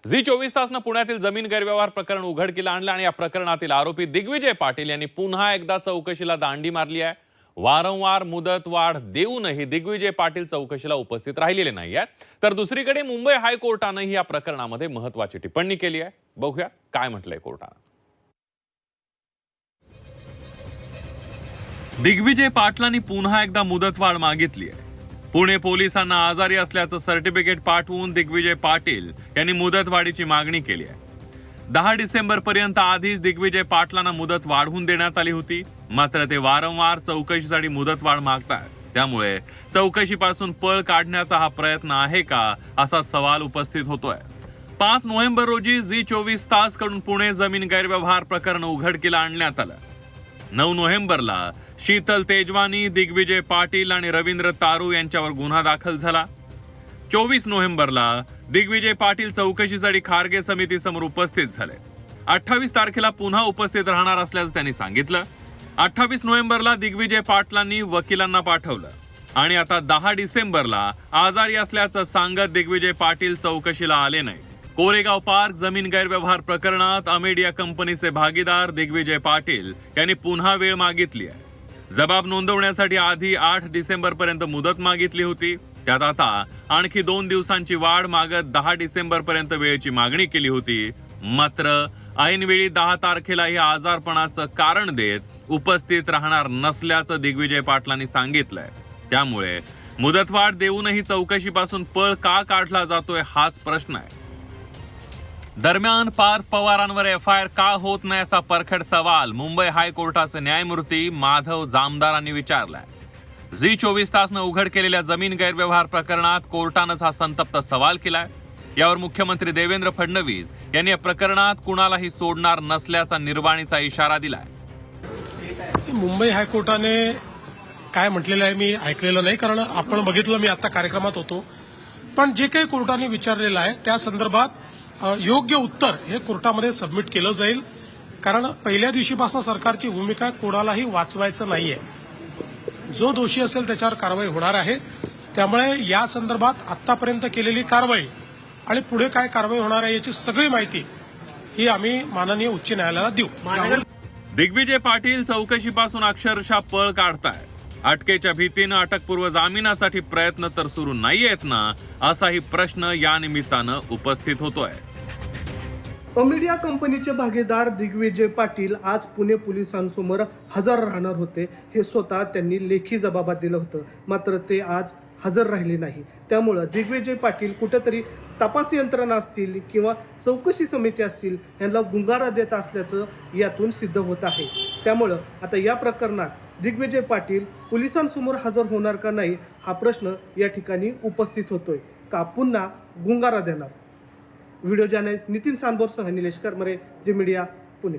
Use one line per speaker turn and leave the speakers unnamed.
Zee 24 तासनं पुण्यातील जमीन गैरव्यवहार प्रकरण उघडकीला आणलं आणि या प्रकरणातील आरोपी दिग्विजय पाटील यांनी पुन्हा एकदा चौकशीला दांडी मारली आहे। वारंवार मुदतवाढ देऊनही दिग्विजय पाटील चौकशीला उपस्थित राहिलेले नाही आहेत। तर दुसरीकडे मुंबई हायकोर्टानेही या प्रकरणामध्ये महत्त्वाची टिप्पणी केली आहे। बघूया काय म्हटलंय कोर्टाने। दिग्विजय पाटलांनी पुन्हा एकदा मुदतवाढ मागितली आहे। पुणे पोलिसांना आजारी असल्याचं सर्टिफिकेट पाठवून दिग्विजय पाटील यांनी मुदतवाढीची मागणी केली आहे। 10 डिसेंबर पर्यंत आधीच दिग्विजय पाटलांना मुदत वाढवून देण्यात आली होती, मात्र ते वारंवार चौकशीसाठी मुदतवाढ मागतात। त्यामुळे चौकशीपासून पळ काढण्याचा हा प्रयत्न आहे का असा सवाल उपस्थित होतोय। 5 नोव्हेंबर रोजी झी 24 कडून पुणे जमीन गैरव्यवहार प्रकरण उघडकीला आणण्यात आलं। 9 नोव्हेंबरला शीतल तेजवानी, दिग्विजय पाटील आणि रवींद्र तारू यांच्यावर गुन्हा दाखल झाला। 24 नोव्हेंबरला दिग्विजय पाटील चौकशीसाठी खारगे समितीसमोर उपस्थित झाले। 28 तारखेला पुन्हा उपस्थित राहणार असल्याचं त्यांनी सांगितलं। 28 नोव्हेंबरला दिग्विजय पाटलांनी वकिलांना पाठवलं आणि आता 10 डिसेंबरला आजारी असल्याचं सांगत दिग्विजय पाटील चौकशीला आले नाही। कोरेगाव पार्क जमीन गैरव्यवहार प्रकरणात अमेडिया कंपनीचे भागीदार दिग्विजय पाटील यांनी पुन्हा वेळ मागितली आहे। जबाब नोंदवण्यासाठी आधी 8 डिसेंबर पर्यंत मुदत मागितली होती, त्यात आता आणखी 2 दिवसांची वाढ मागत 10 डिसेंबर पर्यंत वेळेची मागणी केली होती। मात्र ऐनवेळी 10 तारखेलाही आजारपणाचं कारण देत उपस्थित राहणार नसल्याचं दिग्विजय पाटलांनी सांगितलंय। त्यामुळे मुदतवाढ देऊनही चौकशीपासून पळ का काढला जातोय हाच प्रश्न आहे। दरम्यान पार्थ पवारांवर एफआयआर का होत नाही असा परखड सवाल मुंबई हायकोर्टाचे न्यायमूर्ती माधव जामदारांनी विचारलाय। झी 24 तासनं उघड केलेल्या जमीन गैरव्यवहार प्रकरणात कोर्टानंच हा संतप्त सवाल केलाय। यावर मुख्यमंत्री देवेंद्र फडणवीस यांनी या प्रकरणात कुणालाही सोडणार नसल्याचा निर्वाणीचा इशारा दिलाय।
मुंबई हायकोर्टाने काय म्हटलेलं आहे मी ऐकलेलं नाही, कारण आपण बघितलं, मी आता कार्यक्रमात होतो। पण जे काही कोर्टाने विचारलेलं आहे त्या संदर्भात योग्य उत्तर हे कोर्टामध्ये सबमिट केलं जाईल, कारण पहिल्या दिवशीपासून सरकारची भूमिका कोणालाही वाचवायचं नाहीये। जो दोषी असेल त्याच्यावर कारवाई होणार आहे। त्यामुळे या संदर्भात आतापर्यंत केलेली कारवाई आणि पुढे काय कारवाई होणार आहे याची सगळी माहिती ही आम्ही माननीय उच्च न्यायालयाला देऊ।
दिग्विजय पाटील चौकशीपासून अक्षरशः पळ काढतायत। अटकेच्या भीतीनं अटकपूर्व जामिनासाठी प्रयत्न तर सुरू नाहीयेत ना, असाही प्रश्न या निमित्तानं उपस्थित होतोय।
अमेडिया कंपनीचे भागीदार दिग्विजय पाटील आज पुणे पोलिसांसमोर हजर राहणार होते। हे स्वतः त्यांनी लेखी जबाबात दिलं होतं, मात्र ते आज हजर राहिले नाही। त्यामुळं दिग्विजय पाटील कुठेतरी तपास यंत्रणा असतील किंवा चौकशी समिती असतील यांना गुंगारा देत असल्याचं यातून सिद्ध होत आहे। त्यामुळं आता या प्रकरणात दिग्विजय पाटील पोलिसांसमोर हजर होणार का नाही हा प्रश्न या ठिकाणी उपस्थित होतोय। का पुन्हा गुंगारा देणार? व्हिडिओ जर्नलिस्ट नितीन सांदोरसह निलेश करमरे, झी मीडिया, पुणे।